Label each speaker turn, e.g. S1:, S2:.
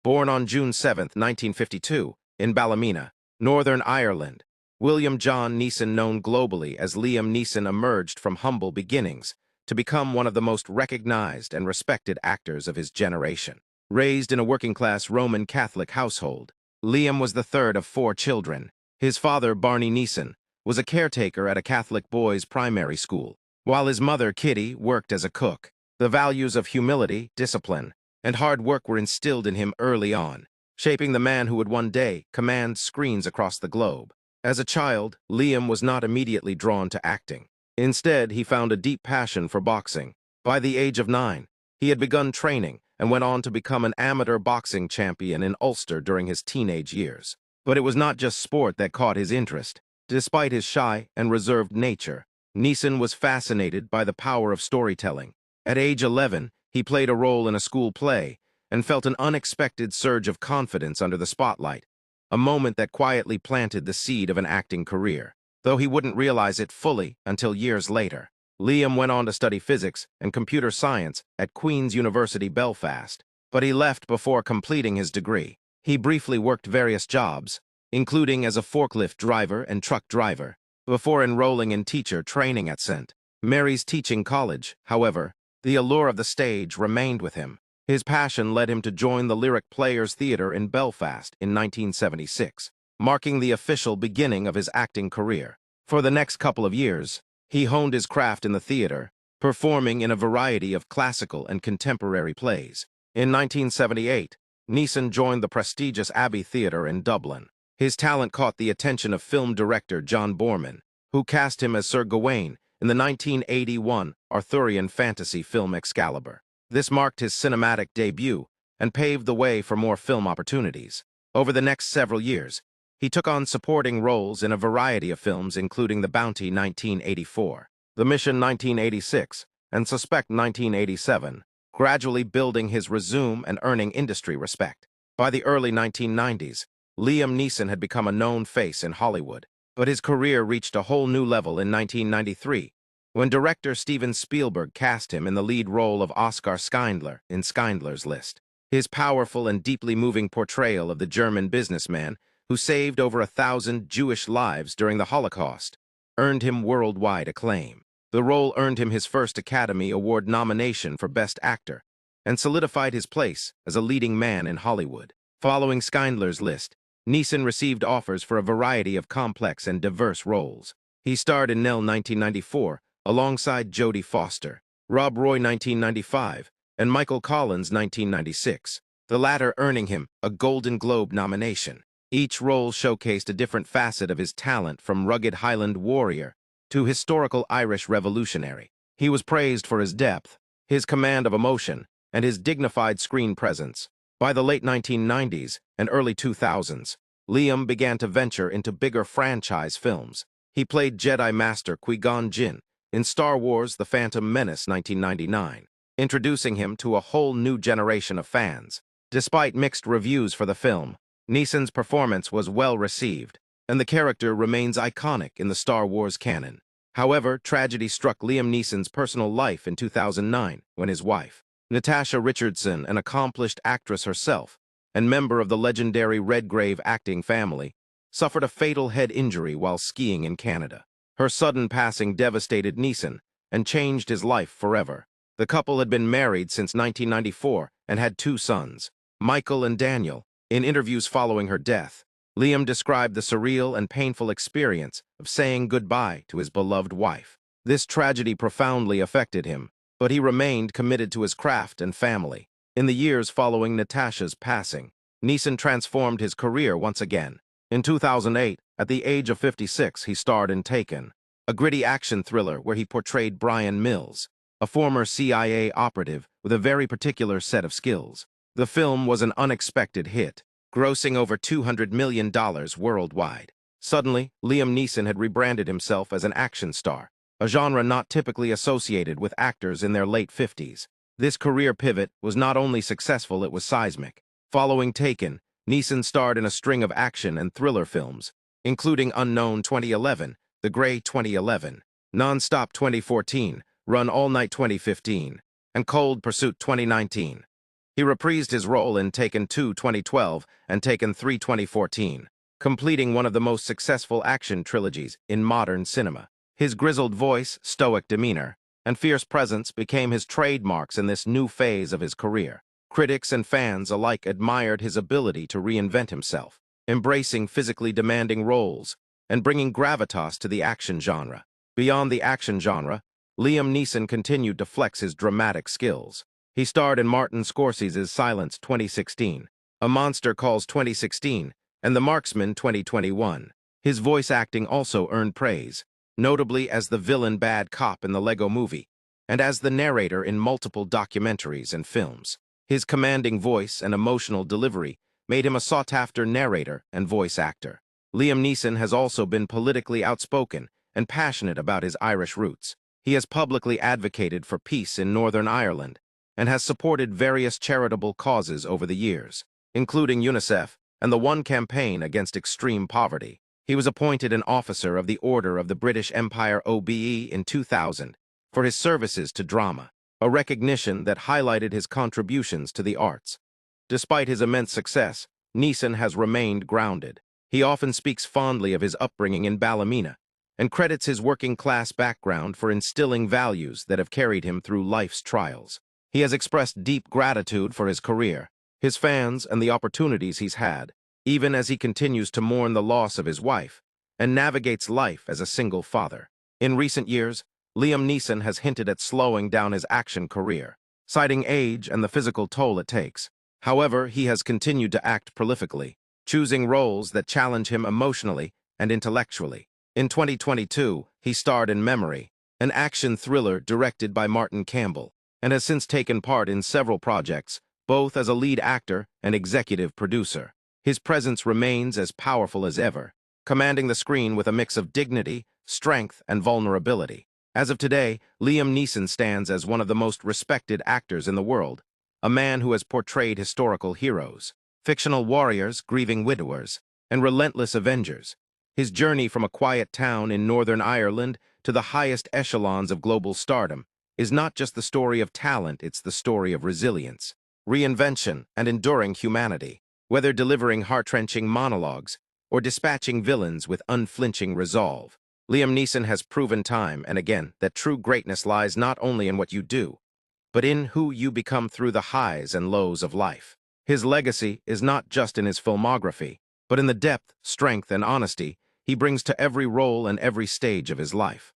S1: Born on June 7, 1952, in Ballymena, Northern Ireland, William John Neeson, known globally as Liam Neeson, emerged from humble beginnings to become one of the most recognized and respected actors of his generation. Raised in a working-class Roman Catholic household, Liam was the third of 4 children. His father, Barney Neeson, was a caretaker at a Catholic boys' primary school, while his mother, Kitty, worked as a cook. The values of humility, discipline, and hard work were instilled in him early on, shaping the man who would one day command screens across the globe. As a child, Liam was not immediately drawn to acting. Instead, he found a deep passion for boxing. By the age of 9, he had begun training and went on to become an amateur boxing champion in Ulster during his teenage years. But it was not just sport that caught his interest. Despite his shy and reserved nature, Neeson was fascinated by the power of storytelling. At age 11, he played a role in a school play and felt an unexpected surge of confidence under the spotlight, a moment that quietly planted the seed of an acting career, though he wouldn't realize it fully until years later. Liam went on to study physics and computer science at Queen's University, Belfast, but he left before completing his degree. He briefly worked various jobs, including as a forklift driver and truck driver, before enrolling in teacher training at St. Mary's Teaching College. However, the allure of the stage remained with him. His passion led him to join the Lyric Players Theatre in Belfast in 1976, marking the official beginning of his acting career. For the next couple of years, he honed his craft in the theatre, performing in a variety of classical and contemporary plays. In 1978, Neeson joined the prestigious Abbey Theatre in Dublin. His talent caught the attention of film director John Boorman, who cast him as Sir Gawain in the 1981 Arthurian fantasy film Excalibur. This marked his cinematic debut and paved the way for more film opportunities. Over the next several years, he took on supporting roles in a variety of films, including The Bounty 1984, The Mission 1986, and Suspect 1987, gradually building his resume and earning industry respect. By the early 1990s, Liam Neeson had become a known face in Hollywood, but his career reached a whole new level in 1993, when director Steven Spielberg cast him in the lead role of Oscar Schindler in Schindler's List. His powerful and deeply moving portrayal of the German businessman who saved over 1,000 Jewish lives during the Holocaust earned him worldwide acclaim. The role earned him his first Academy Award nomination for Best Actor and solidified his place as a leading man in Hollywood. Following Schindler's List, Neeson received offers for a variety of complex and diverse roles. He starred in Nell 1994 alongside Jodie Foster, Rob Roy 1995, and Michael Collins 1996, the latter earning him a Golden Globe nomination. Each role showcased a different facet of his talent, from rugged Highland warrior to historical Irish revolutionary. He was praised for his depth, his command of emotion, and his dignified screen presence. By the late 1990s and early 2000s, Liam began to venture into bigger franchise films. He played Jedi Master Qui-Gon Jinn in Star Wars: The Phantom Menace 1999, introducing him to a whole new generation of fans. Despite mixed reviews for the film, Neeson's performance was well received, and the character remains iconic in the Star Wars canon. However, tragedy struck Liam Neeson's personal life in 2009 when his wife, Natasha Richardson, an accomplished actress herself and member of the legendary Redgrave acting family, suffered a fatal head injury while skiing in Canada. Her sudden passing devastated Neeson and changed his life forever. The couple had been married since 1994 and had 2 sons, Michael and Daniel. In interviews following her death, Liam described the surreal and painful experience of saying goodbye to his beloved wife. This tragedy profoundly affected him, but he remained committed to his craft and family. In the years following Natasha's passing, Neeson transformed his career once again. In 2008, at the age of 56, he starred in Taken, a gritty action thriller where he portrayed Brian Mills, a former CIA operative with a very particular set of skills. The film was an unexpected hit, grossing over $200 million worldwide. Suddenly, Liam Neeson had rebranded himself as an action star, a genre not typically associated with actors in their late 50s. This career pivot was not only successful, it was seismic. Following Taken, Neeson starred in a string of action and thriller films, including Unknown 2011, The Grey 2011, Non-Stop 2014, Run All Night 2015, and Cold Pursuit 2019. He He reprised his role in Taken 2 2012 and Taken 3 2014, completing one of the most successful action trilogies in modern cinema. His grizzled voice, stoic demeanor, and fierce presence became his trademarks in this new phase of his career. Critics and fans alike admired his ability to reinvent himself, embracing physically demanding roles and bringing gravitas to the action genre. Beyond the action genre, Liam Neeson continued to flex his dramatic skills. He starred in Martin Scorsese's Silence 2016, A Monster Calls 2016, and The Marksman 2021. His voice acting also earned praise, notably as the villain bad cop in the Lego Movie, and as the narrator in multiple documentaries and films. His commanding voice and emotional delivery made him a sought-after narrator and voice actor. Liam Neeson has also been politically outspoken and passionate about his Irish roots. He has publicly advocated for peace in Northern Ireland and has supported various charitable causes over the years, including UNICEF and the One Campaign against extreme poverty. He was appointed an Officer of the Order of the British Empire OBE in 2000 for his services to drama, a recognition that highlighted his contributions to the arts. Despite his immense success, Neeson has remained grounded. He often speaks fondly of his upbringing in Ballymena and credits his working-class background for instilling values that have carried him through life's trials. He has expressed deep gratitude for his career, his fans, and the opportunities he's had, even as he continues to mourn the loss of his wife and navigates life as a single father. In recent years, Liam Neeson has hinted at slowing down his action career, citing age and the physical toll it takes. However, he has continued to act prolifically, choosing roles that challenge him emotionally and intellectually. In 2022, he starred in Memory, an action thriller directed by Martin Campbell, and has since taken part in several projects, both as a lead actor and executive producer. His presence remains as powerful as ever, commanding the screen with a mix of dignity, strength, and vulnerability. As of today, Liam Neeson stands as one of the most respected actors in the world, a man who has portrayed historical heroes, fictional warriors, grieving widowers, and relentless avengers. His journey from a quiet town in Northern Ireland to the highest echelons of global stardom is not just the story of talent, it's the story of resilience, reinvention, and enduring humanity. Whether delivering heart-wrenching monologues or dispatching villains with unflinching resolve, Liam Neeson has proven time and again that true greatness lies not only in what you do, but in who you become through the highs and lows of life. His legacy is not just in his filmography, but in the depth, strength, and honesty he brings to every role and every stage of his life.